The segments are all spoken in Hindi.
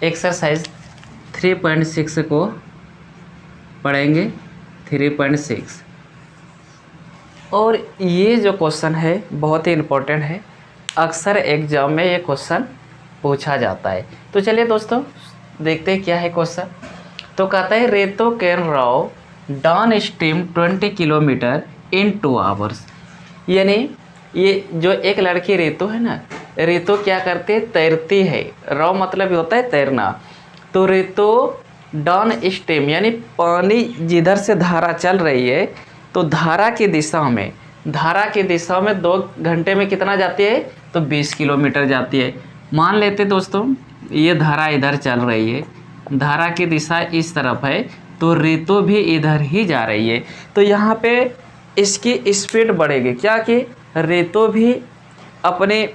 एक्सरसाइज 3.6 को पढ़ेंगे 3.6। और ये जो क्वेश्चन है बहुत ही इम्पोर्टेंट है, अक्सर एग्जाम में ये क्वेश्चन पूछा जाता है। तो चलिए दोस्तों देखते हैं क्या है क्वेश्चन। तो कहता है रेतो can row downstream 20 kilometre in 2 hours. यानी ये जो एक लड़की रेतो है ना, रेतो क्या करती है, तैरती है। रॉ मतलब होता है तैरना। तो रेतो डाउन स्ट्रीम यानी पानी जिधर से धारा चल रही है, तो धारा की दिशा में 2 घंटे में कितना जाती है, तो 20 किलोमीटर जाती है। मान लेते दोस्तों ये धारा इधर चल रही है, धारा की दिशा इस तरफ है, तो रेतो भी इधर ही जा रही है। तो यहाँ पे इसकी स्पीड बढ़ेगी, क्या कि रेतो भी अपनी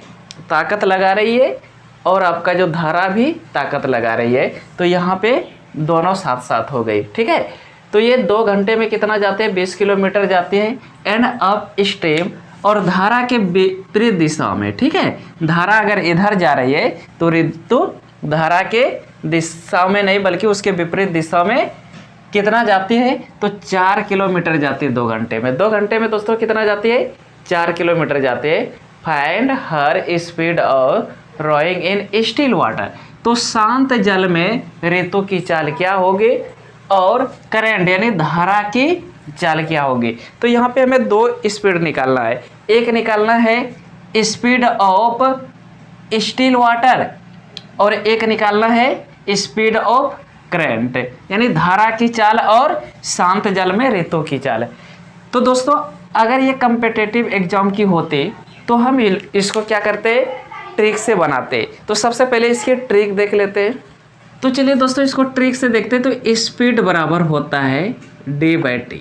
ताकत लगा रही है और आपका जो धारा भी ताकत लगा रही है। तो यहाँ पे दोनों साथ साथ हो गई, ठीक है। तो ये 2 घंटे में कितना जाते हैं, 20 किलोमीटर जाती है। एंड अप स्ट्रीम और धारा के विपरीत दिशा में, ठीक है। धारा अगर इधर जा रही है तो ऋतु धारा के दिशा में नहीं बल्कि उसके विपरीत दिशा में कितना जाती है, तो 4 किलोमीटर जाती है 2 घंटे में। 2 घंटे में दोस्तों कितना जाती है, 4 किलोमीटर जाती है। Find her speed of rowing in still water. तो शांत जल में रेतों की चाल क्या होगी और करंट यानी धारा की चाल क्या होगी। तो यहाँ पे हमें 2 स्पीड निकालना है। एक निकालना है स्पीड ऑफ स्टिल वाटर और एक निकालना है स्पीड ऑफ करंट यानी धारा की चाल और शांत जल में रेतों की चाल। तो दोस्तों अगर ये कम्पिटिटिव एग्जाम की होती तो हम इसको क्या करते, ट्रिक से बनाते। तो सबसे पहले इसकी ट्रिक देख लेते हैं। तो चलिए दोस्तों इसको ट्रिक से देखते हैं। तो स्पीड बराबर होता है d/t।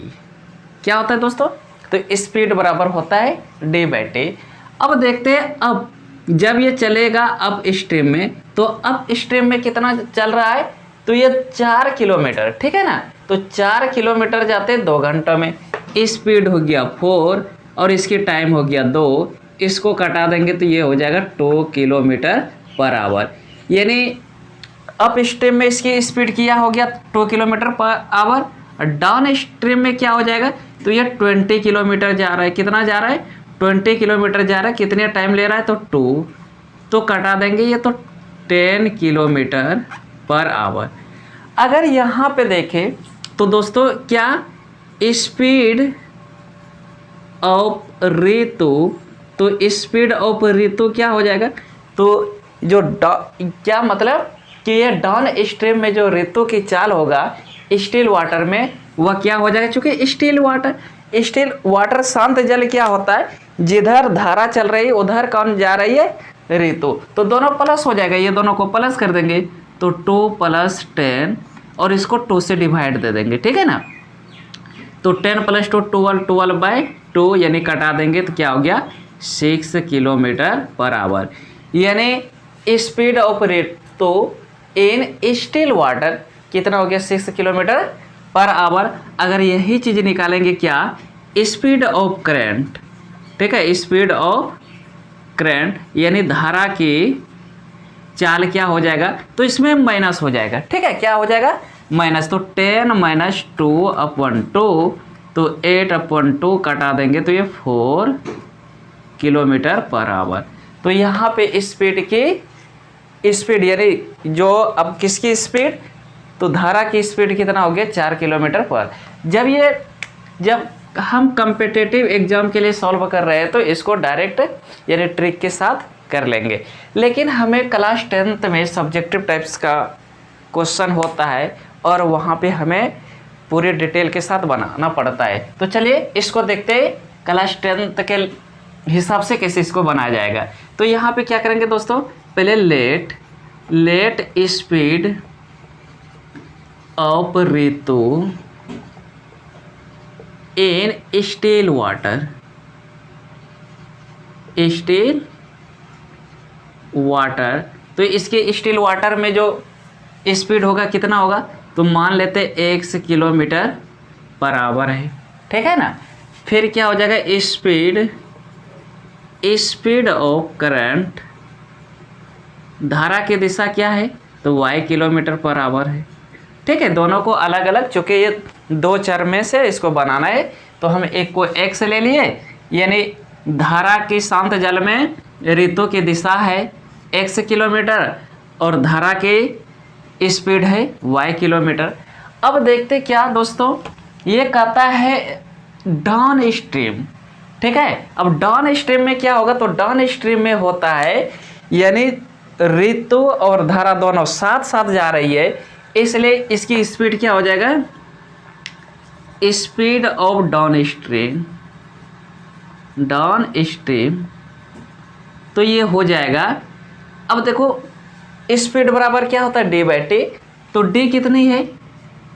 क्या होता है दोस्तों, तो स्पीड बराबर होता है d/t। अब देखते हैं, अब जब ये चलेगा अप स्ट्रीम में, तो अप स्ट्रीम में कितना चल रहा है, तो ये 4 किलोमीटर, ठीक है ना। तो 4 किलोमीटर जाते हैं 2 घंटों में। स्पीड हो गया 4 और इसकी टाइम हो गया 2, इसको कटा देंगे तो ये हो जाएगा 2 किलोमीटर पर आवर। यानी अप स्ट्रीम में इसकी स्पीड क्या हो गया, 2 किलोमीटर पर आवर। डाउन स्ट्रीम में क्या हो जाएगा, तो ये 20 किलोमीटर जा रहा है। कितना जा रहा है, 20 किलोमीटर जा रहा है। कितने टाइम ले रहा है, तो 2, तो कटा देंगे ये तो 10 किलोमीटर पर आवर। अगर यहाँ पे देखें तो दोस्तों क्या स्पीड ऑफ रेतो, तो स्पीड ऑफ रेतो क्या हो जाएगा, तो जो क्या मतलब कि ये डाउन स्ट्रीम में जो रेतो की चाल होगा स्टिल वाटर में, वह क्या हो जाएगा, चूंकि स्टिल वाटर शांत जल क्या होता है, जिधर धारा चल रही है उधर कौन जा रही है, रेतो। तो दोनों प्लस हो जाएगा, ये दोनों को प्लस कर देंगे तो 2 + 10 और इसको 2 से डिवाइड दे देंगे, ठीक है ना। तो 10 + 2 12/2 यानी कटा देंगे तो क्या हो गया 6 किलोमीटर पर आवर। यानी स्पीड ऑफ रेतो इन स्टिल वाटर कितना हो गया 6 किलोमीटर पर आवर। अगर यही चीज़ निकालेंगे क्या, स्पीड ऑफ करंट, ठीक है, स्पीड ऑफ करंट यानी धारा की चाल क्या हो जाएगा, तो इसमें माइनस हो जाएगा, ठीक है, क्या हो जाएगा माइनस। तो 10 - 2/2 तो 8/2 कटा देंगे तो ये 4 किलोमीटर पर आवर। तो यहाँ पे स्पीड यानी जो अब किसकी स्पीड, तो धारा की स्पीड कितना हो गया 4 किलोमीटर पर। जब हम कम्पिटिटिव एग्जाम के लिए सॉल्व कर रहे हैं तो इसको डायरेक्ट यानी ट्रिक के साथ कर लेंगे। लेकिन हमें क्लास 10th में सब्जेक्टिव टाइप्स का क्वेश्चन होता है और वहाँ पे हमें पूरी डिटेल के साथ बनाना पड़ता है। तो चलिए इसको देखते हैं क्लास 10th के हिसाब से कैसे इसको बनाया जाएगा। तो यहाँ पे क्या करेंगे दोस्तों, पहले लेट स्पीड ऑफ रेतो इन स्टिल वाटर, तो इसके स्टिल वाटर में जो स्पीड होगा कितना होगा, तो मान लेते 1 किलोमीटर पर आवर है, ठीक है ना। फिर क्या हो जाएगा स्पीड ऑफ करंट, धारा की दिशा क्या है, तो y किलोमीटर पर आवर है। ठीक है, दोनों को अलग अलग, चूँकि ये दो चर में से इसको बनाना है तो हम एक को x ले लिए, यानी धारा की शांत जल में ऋतु की दिशा है x किलोमीटर और धारा की स्पीड है y किलोमीटर। अब देखते क्या दोस्तों, ये कहता है डाउन स्ट्रीम। ठीक है, अब डाउन स्ट्रीम में क्या होगा, तो डाउन स्ट्रीम में होता है यानी ऋतु और धारा दोनों साथ साथ जा रही है, इसलिए इसकी स्पीड क्या हो जाएगा, speed of down stream. Down stream तो ये हो जाएगा, अब देखो स्पीड बराबर क्या होता है d/t, तो d कितनी है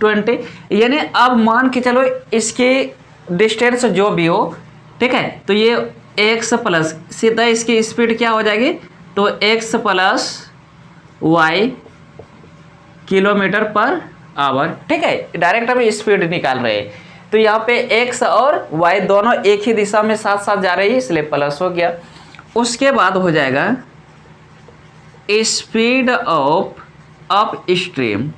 20, यानी अब मान के चलो इसकी डिस्टेंस जो भी हो, ठीक है, तो ये x प्लस सीधा इसकी स्पीड क्या हो जाएगी, तो x प्लस y किलोमीटर पर आवर। ठीक है, डायरेक्ट हम स्पीड निकाल रहे हैं, तो यहाँ पे x और y दोनों एक ही दिशा में साथ साथ जा रही है, इसलिए प्लस हो गया। उसके बाद हो जाएगा स्पीड ऑफ अप स्ट्रीम,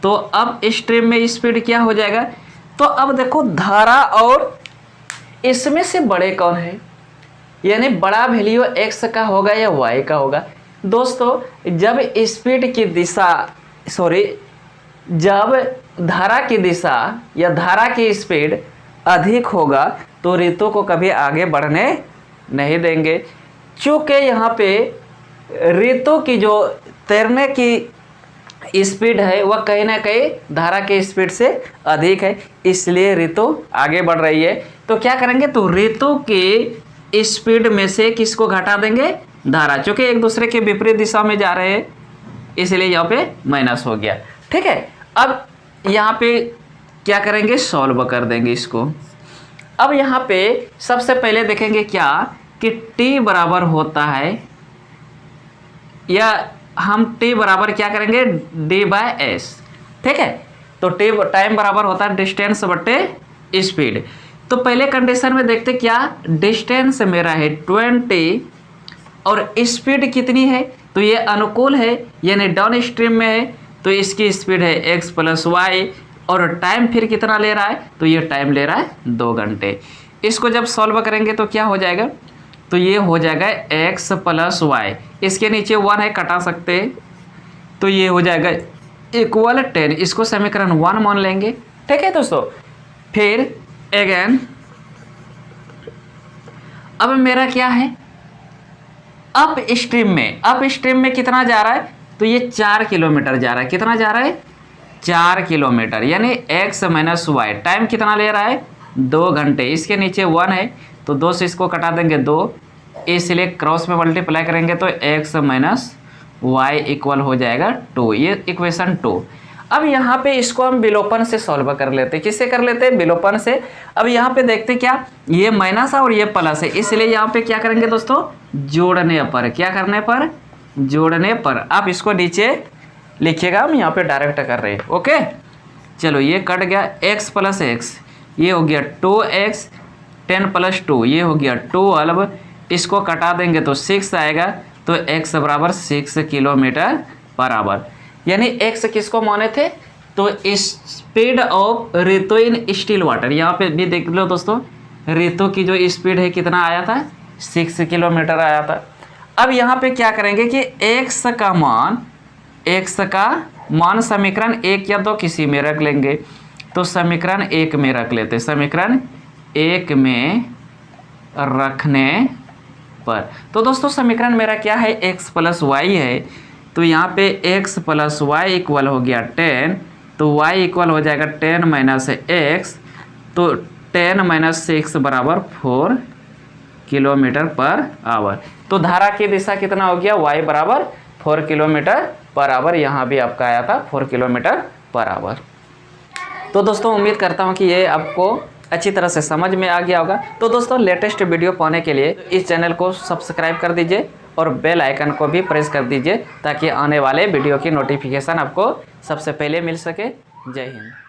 तो अप स्ट्रीम में स्पीड क्या हो जाएगा, तो अब देखो धारा और इसमें से बड़े कौन है, यानी बड़ा वैल्यू x का होगा या y का होगा। दोस्तों जब स्पीड की दिशा जब धारा की दिशा या धारा की स्पीड अधिक होगा तो ऋतु को कभी आगे बढ़ने नहीं देंगे, क्योंकि यहाँ पे ऋतु की जो तैरने की स्पीड है वह कहीं ना कहीं धारा की स्पीड से अधिक है, इसलिए ऋतु आगे बढ़ रही है। तो क्या करेंगे, तो ऋतु की स्पीड में से किसको घटा देंगे, धारा, क्योंकि एक दूसरे के विपरीत दिशा में जा रहे हैं, इसलिए यहाँ पे माइनस हो गया। ठीक है, अब यहाँ पे क्या करेंगे, सॉल्व कर देंगे इसको। अब यहाँ पे सबसे पहले देखेंगे क्या कि t बराबर होता है, या हम t बराबर क्या करेंगे d/s। ठीक है, तो t टाइम बराबर होता है डिस्टेंस बटे स्पीड। तो पहले कंडीशन में देखते क्या, डिस्टेंस मेरा है 20 और स्पीड कितनी है, तो ये अनुकूल है यानी डाउन स्ट्रीम में है, तो इसकी स्पीड है x प्लस वाई, और टाइम फिर कितना ले रहा है, तो ये टाइम ले रहा है 2 घंटे। इसको जब सॉल्व करेंगे तो क्या हो जाएगा, तो ये हो जाएगा x प्लस वाई, इसके नीचे 1 है कटा सकते हैं, तो ये हो जाएगा इक्वल 10, इसको समीकरण 1 मान लेंगे। ठीक है दोस्तों, फिर अगेन अब मेरा क्या है, अप स्ट्रीम में कितना जा रहा है, तो ये 4 किलोमीटर जा रहा है, कितना जा रहा है 4 किलोमीटर, यानी x माइनस वाई, टाइम कितना ले रहा है 2 घंटे, इसके नीचे 1 है तो 2 से इसको कटा देंगे 2, इसलिए क्रॉस में मल्टीप्लाई करेंगे तो x माइनस वाई इक्वल हो जाएगा 2, ये इक्वेशन 2। अब यहाँ पे इसको हम विलोपन से सॉल्व कर लेते हैं, किससे कर लेते हैं, विलोपन से। अब यहाँ पे देखते क्या, ये माइनस है और ये प्लस है, इसलिए यहाँ पे क्या करेंगे दोस्तों, जोड़ने पर, क्या करने पर, जोड़ने पर। आप इसको नीचे लिखिएगा, हम यहाँ पे डायरेक्ट कर रहे हैं। ओके, चलो ये कट गया, x प्लस एक्स, ये हो गया 2x, 10 प्लस 2 ये हो गया 12, इसको कटा देंगे तो 6 आएगा, तो x बराबर 6 किलोमीटर पर आवर, यानी x किसको माने थे, तो speed of Ritu in still water. यहाँ पे भी देख लो दोस्तों, ऋतु की जो स्पीड है कितना आया था, 6 किलोमीटर आया था। अब यहाँ पे क्या करेंगे कि x का मान समीकरण 1 या 2 किसी में रख लेंगे, तो समीकरण 1 में रख लेते, समीकरण 1 में रखने पर। तो दोस्तों समीकरण मेरा क्या है, x प्लस वाई है, तो यहाँ पे x प्लस वाई इक्वल हो गया 10, तो y इक्वल हो जाएगा 10 माइनस x, तो 10 माइनस 6 बराबर 4 किलोमीटर पर आवर। तो धारा की दिशा कितना हो गया, y बराबर 4 किलोमीटर पर आवर, यहाँ भी आपका आया था 4 किलोमीटर पर आवर। तो दोस्तों उम्मीद करता हूँ कि ये आपको अच्छी तरह से समझ में आ गया होगा। तो दोस्तों लेटेस्ट वीडियो पाने के लिए इस चैनल को सब्सक्राइब कर दीजिए और बेल आइकन को भी प्रेस कर दीजिए, ताकि आने वाले वीडियो की नोटिफिकेशन आपको सबसे पहले मिल सके। जय हिंद।